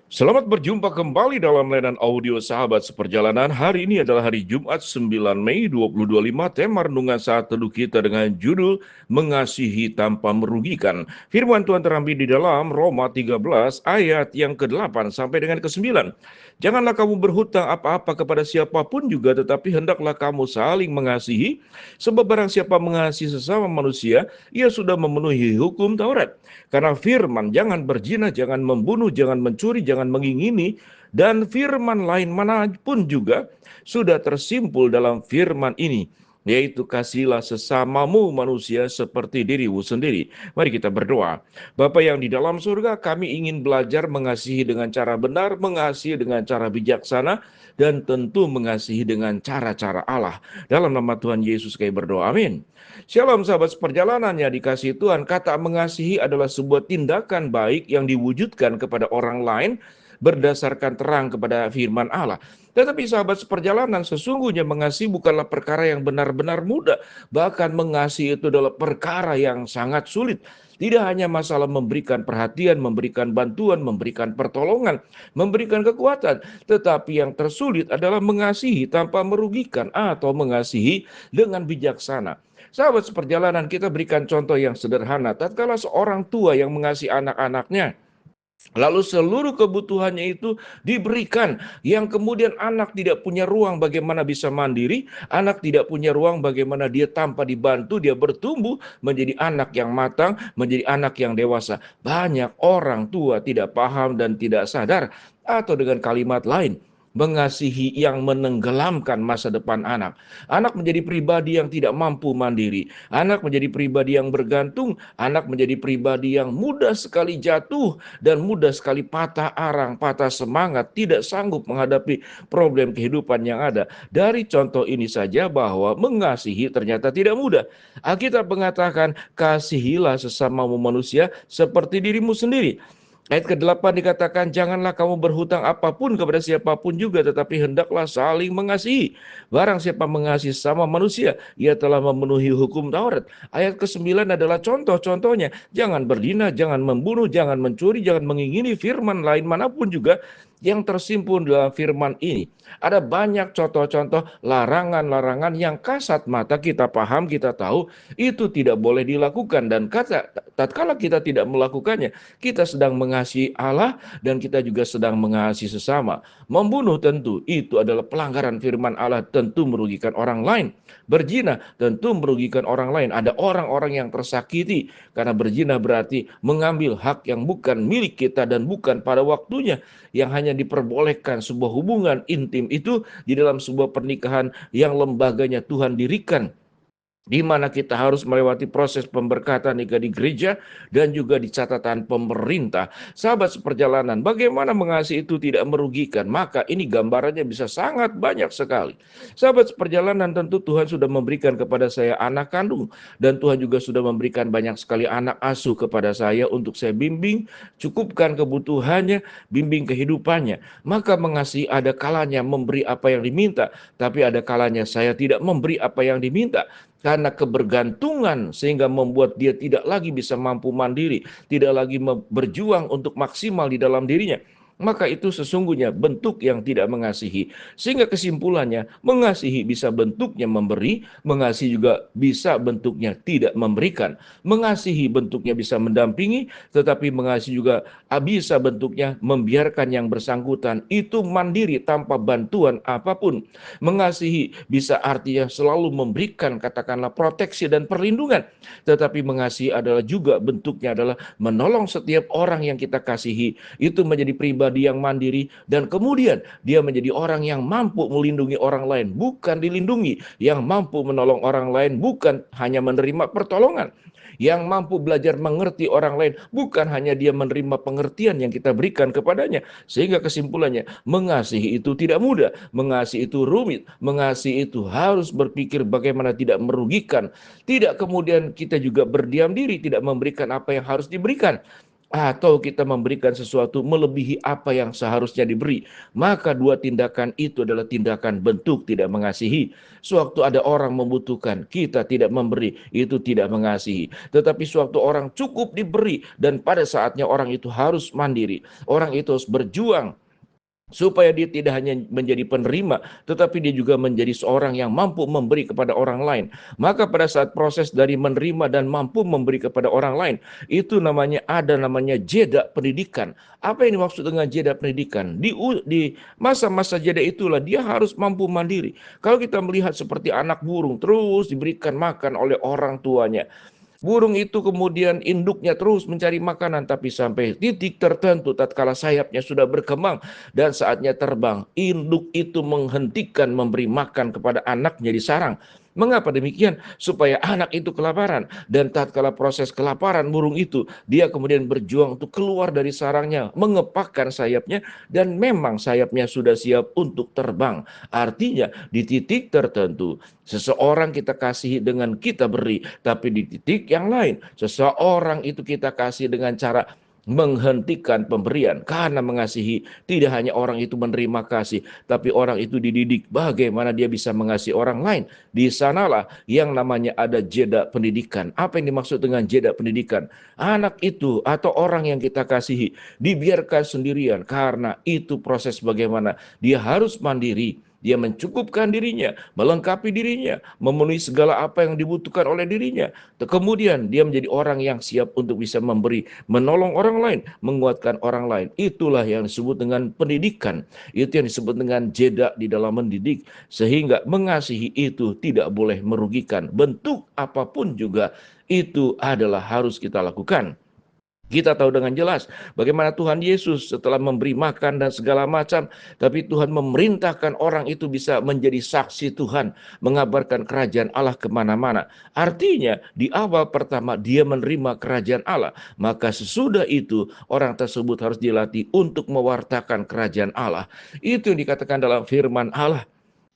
Selamat berjumpa kembali dalam layanan audio Sahabat Seperjalanan. Hari ini adalah hari Jumat 9 Mei 2025. Tema renungan saat teduh kita dengan judul Mengasihi Tanpa Merugikan. Firman Tuhan terambil di dalam Roma 13 ayat yang ke-8 sampai dengan ke-9. Janganlah kamu berhutang apa-apa kepada siapapun juga, tetapi hendaklah kamu saling mengasihi. Sebab barang siapa mengasihi sesama manusia, ia sudah memenuhi hukum Taurat. Karena firman, jangan berzina, jangan membunuh, jangan mencuri, jangan mengingini, dan firman lain manapun juga sudah tersimpul dalam firman ini, yaitu kasihilah sesamamu manusia seperti dirimu sendiri. Mari kita berdoa. Bapa yang di dalam surga, kami ingin belajar mengasihi dengan cara benar, mengasihi dengan cara bijaksana, dan tentu mengasihi dengan cara-cara Allah. Dalam nama Tuhan Yesus kami berdoa, amin. Shalom sahabat seperjalanan yang dikasihi Tuhan, kata mengasihi adalah sebuah tindakan baik yang diwujudkan kepada orang lain berdasarkan terang kepada firman Allah. Tetapi sahabat seperjalanan, sesungguhnya mengasihi bukanlah perkara yang benar-benar mudah. Bahkan mengasihi itu adalah perkara yang sangat sulit. Tidak hanya masalah memberikan perhatian, memberikan bantuan, memberikan pertolongan, memberikan kekuatan. Tetapi yang tersulit adalah mengasihi tanpa merugikan atau mengasihi dengan bijaksana. Sahabat seperjalanan, kita berikan contoh yang sederhana. Tatkala seorang tua yang mengasihi anak-anaknya, lalu seluruh kebutuhannya itu diberikan, yang kemudian anak tidak punya ruang bagaimana bisa mandiri, anak tidak punya ruang bagaimana dia tanpa dibantu, dia bertumbuh menjadi anak yang matang, menjadi anak yang dewasa. Banyak orang tua tidak paham dan tidak sadar, atau dengan kalimat lain, mengasihi yang menenggelamkan masa depan anak. Anak menjadi pribadi yang tidak mampu mandiri. Anak menjadi pribadi yang bergantung. Anak menjadi pribadi yang mudah sekali jatuh dan mudah sekali patah arang, patah semangat, tidak sanggup menghadapi problem kehidupan yang ada. Dari contoh ini saja bahwa mengasihi ternyata tidak mudah. Alkitab mengatakan, kasihilah sesamamu manusia seperti dirimu sendiri. Ayat ke-8 dikatakan, janganlah kamu berhutang apapun kepada siapapun juga, tetapi hendaklah saling mengasihi. Barang siapa mengasihi sama manusia, ia telah memenuhi hukum Taurat. Ayat ke-9 adalah contoh-contohnya. Jangan berzina, jangan membunuh, jangan mencuri, jangan mengingini, firman lain manapun juga yang tersimpul dalam firman ini. Ada banyak contoh-contoh larangan-larangan yang kasat mata kita paham, kita tahu itu tidak boleh dilakukan. Dan tatkala kita tidak melakukannya, kita sedang mengasihi Allah dan kita juga sedang mengasihi sesama. Membunuh tentu itu adalah pelanggaran firman Allah, tentu merugikan orang lain. Berzina tentu merugikan orang lain. Ada orang-orang yang tersakiti karena berzina berarti mengambil hak yang bukan milik kita dan bukan pada waktunya, yang hanya diperbolehkan sebuah hubungan intim itu di dalam sebuah pernikahan yang lembaganya Tuhan dirikan, di mana kita harus melewati proses pemberkatan nikah di gereja dan juga di catatan pemerintah. Sahabat seperjalanan, bagaimana mengasihi itu tidak merugikan? Maka ini gambarannya bisa sangat banyak sekali. Sahabat seperjalanan, tentu Tuhan sudah memberikan kepada saya anak kandung, dan Tuhan juga sudah memberikan banyak sekali anak asuh kepada saya untuk saya bimbing, cukupkan kebutuhannya, bimbing kehidupannya. Maka mengasihi ada kalanya memberi apa yang diminta, tapi ada kalanya saya tidak memberi apa yang diminta. Karena kebergantungan sehingga membuat dia tidak lagi bisa mampu mandiri, tidak lagi berjuang untuk maksimal di dalam dirinya. Maka itu sesungguhnya bentuk yang tidak mengasihi. Sehingga kesimpulannya, mengasihi bisa bentuknya memberi, mengasihi juga bisa bentuknya tidak memberikan. Mengasihi bentuknya bisa mendampingi, tetapi mengasihi juga bisa bentuknya membiarkan yang bersangkutan itu mandiri tanpa bantuan apapun. Mengasihi bisa artinya selalu memberikan katakanlah proteksi dan perlindungan. Tetapi mengasihi adalah juga bentuknya adalah menolong setiap orang yang kita kasihi. Itu menjadi pribadi yang mandiri dan kemudian dia menjadi orang yang mampu melindungi orang lain, bukan dilindungi. Yang mampu menolong orang lain, bukan hanya menerima pertolongan. Yang mampu belajar mengerti orang lain, bukan hanya dia menerima pengertian yang kita berikan kepadanya. Sehingga kesimpulannya, mengasihi itu tidak mudah, mengasihi itu rumit, mengasihi itu harus berpikir bagaimana tidak merugikan. Tidak kemudian kita juga berdiam diri, tidak memberikan apa yang harus diberikan. atau kita memberikan sesuatu melebihi apa yang seharusnya diberi, maka dua tindakan itu adalah tindakan bentuk tidak mengasihi. Sewaktu ada orang membutuhkan, kita tidak memberi, itu tidak mengasihi. Tetapi sewaktu orang cukup diberi, dan pada saatnya orang itu harus mandiri, orang itu harus berjuang, supaya dia tidak hanya menjadi penerima, tetapi dia juga menjadi seorang yang mampu memberi kepada orang lain. Maka pada saat proses dari menerima dan mampu memberi kepada orang lain, itu namanya jeda pendidikan. Apa yang dimaksud dengan jeda pendidikan? Di masa-masa jeda itulah dia harus mampu mandiri. Kalau kita melihat seperti anak burung terus diberikan makan oleh orang tuanya, burung itu kemudian induknya terus mencari makanan, tapi sampai titik tertentu tatkala sayapnya sudah berkembang dan saatnya terbang, induk itu menghentikan memberi makan kepada anaknya di sarang. Mengapa demikian? Supaya anak itu kelaparan, dan tatkala proses kelaparan burung itu, dia kemudian berjuang untuk keluar dari sarangnya, mengepakkan sayapnya, dan memang sayapnya sudah siap untuk terbang. Artinya di titik tertentu seseorang kita kasihi dengan kita beri, tapi di titik yang lain seseorang itu kita kasih dengan cara menghentikan pemberian. Karena mengasihi, tidak hanya orang itu menerima kasih, tapi orang itu dididik bagaimana dia bisa mengasihi orang lain. Di sanalah yang namanya ada jeda pendidikan. Apa yang dimaksud dengan jeda pendidikan? Anak itu atau orang yang kita kasihi dibiarkan sendirian, karena itu proses bagaimana dia harus mandiri. Dia mencukupkan dirinya, melengkapi dirinya, memenuhi segala apa yang dibutuhkan oleh dirinya. Kemudian dia menjadi orang yang siap untuk bisa memberi, menolong orang lain, menguatkan orang lain. Itulah yang disebut dengan pendidikan. Itu yang disebut dengan jeda di dalam mendidik. Sehingga mengasihi itu tidak boleh merugikan. Bentuk apapun juga itu adalah harus kita lakukan. Kita tahu dengan jelas bagaimana Tuhan Yesus setelah memberi makan dan segala macam, tapi Tuhan memerintahkan orang itu bisa menjadi saksi Tuhan, mengabarkan kerajaan Allah kemana-mana. Artinya di awal pertama dia menerima kerajaan Allah, maka sesudah itu orang tersebut harus dilatih untuk mewartakan kerajaan Allah. Itu yang dikatakan dalam firman Allah.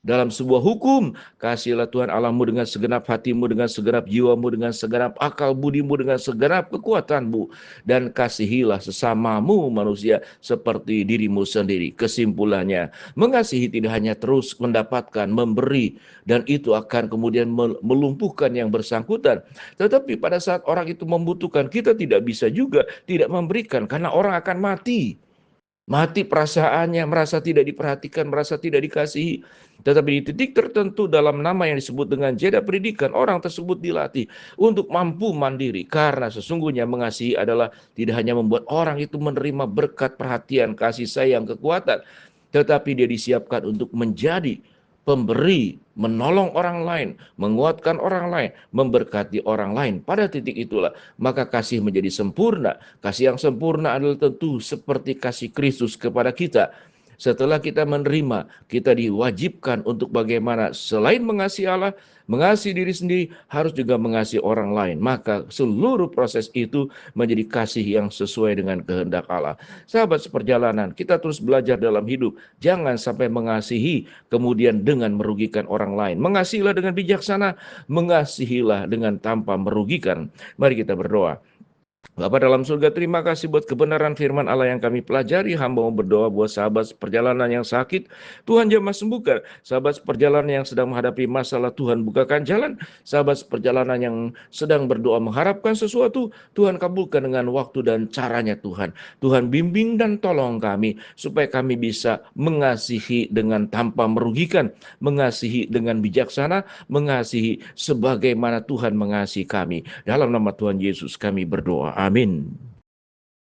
Dalam sebuah hukum, kasihlah Tuhan Allahmu dengan segenap hatimu, dengan segenap jiwamu, dengan segenap akal budimu, dengan segenap kekuatanmu. Dan kasihilah sesamamu manusia seperti dirimu sendiri. Kesimpulannya, mengasihi tidak hanya terus mendapatkan, memberi, dan itu akan kemudian melumpuhkan yang bersangkutan. Tetapi pada saat orang itu membutuhkan, kita tidak bisa juga tidak memberikan, karena orang akan mati. Mati perasaannya, merasa tidak diperhatikan, merasa tidak dikasihi. Tetapi di titik tertentu dalam nama yang disebut dengan jeda pendidikan, orang tersebut dilatih untuk mampu mandiri. Karena sesungguhnya mengasihi adalah tidak hanya membuat orang itu menerima berkat, perhatian, kasih sayang, kekuatan, tetapi dia disiapkan untuk menjadi pemberi, menolong orang lain, menguatkan orang lain, memberkati orang lain. Pada titik itulah maka kasih menjadi sempurna. Kasih yang sempurna adalah tentu seperti kasih Kristus kepada kita. Setelah kita menerima, kita diwajibkan untuk bagaimana selain mengasihi Allah, mengasihi diri sendiri, harus juga mengasihi orang lain. Maka seluruh proses itu menjadi kasih yang sesuai dengan kehendak Allah. Sahabat seperjalanan, kita terus belajar dalam hidup. Jangan sampai mengasihi kemudian dengan merugikan orang lain. Mengasihilah dengan bijaksana, mengasihilah dengan tanpa merugikan. Mari kita berdoa. Bapa dalam surga, terima kasih buat kebenaran firman Allah yang kami pelajari. Hamba mau berdoa buat sahabat seperjalanan yang sakit, Tuhan jamah sembuhkan. Sahabat seperjalanan yang sedang menghadapi masalah, Tuhan bukakan jalan. Sahabat seperjalanan yang sedang berdoa mengharapkan sesuatu, Tuhan kabulkan dengan waktu dan caranya Tuhan. Tuhan bimbing dan tolong kami, supaya kami bisa mengasihi dengan tanpa merugikan, mengasihi dengan bijaksana, mengasihi sebagaimana Tuhan mengasihi kami. Dalam nama Tuhan Yesus kami berdoa. Amin.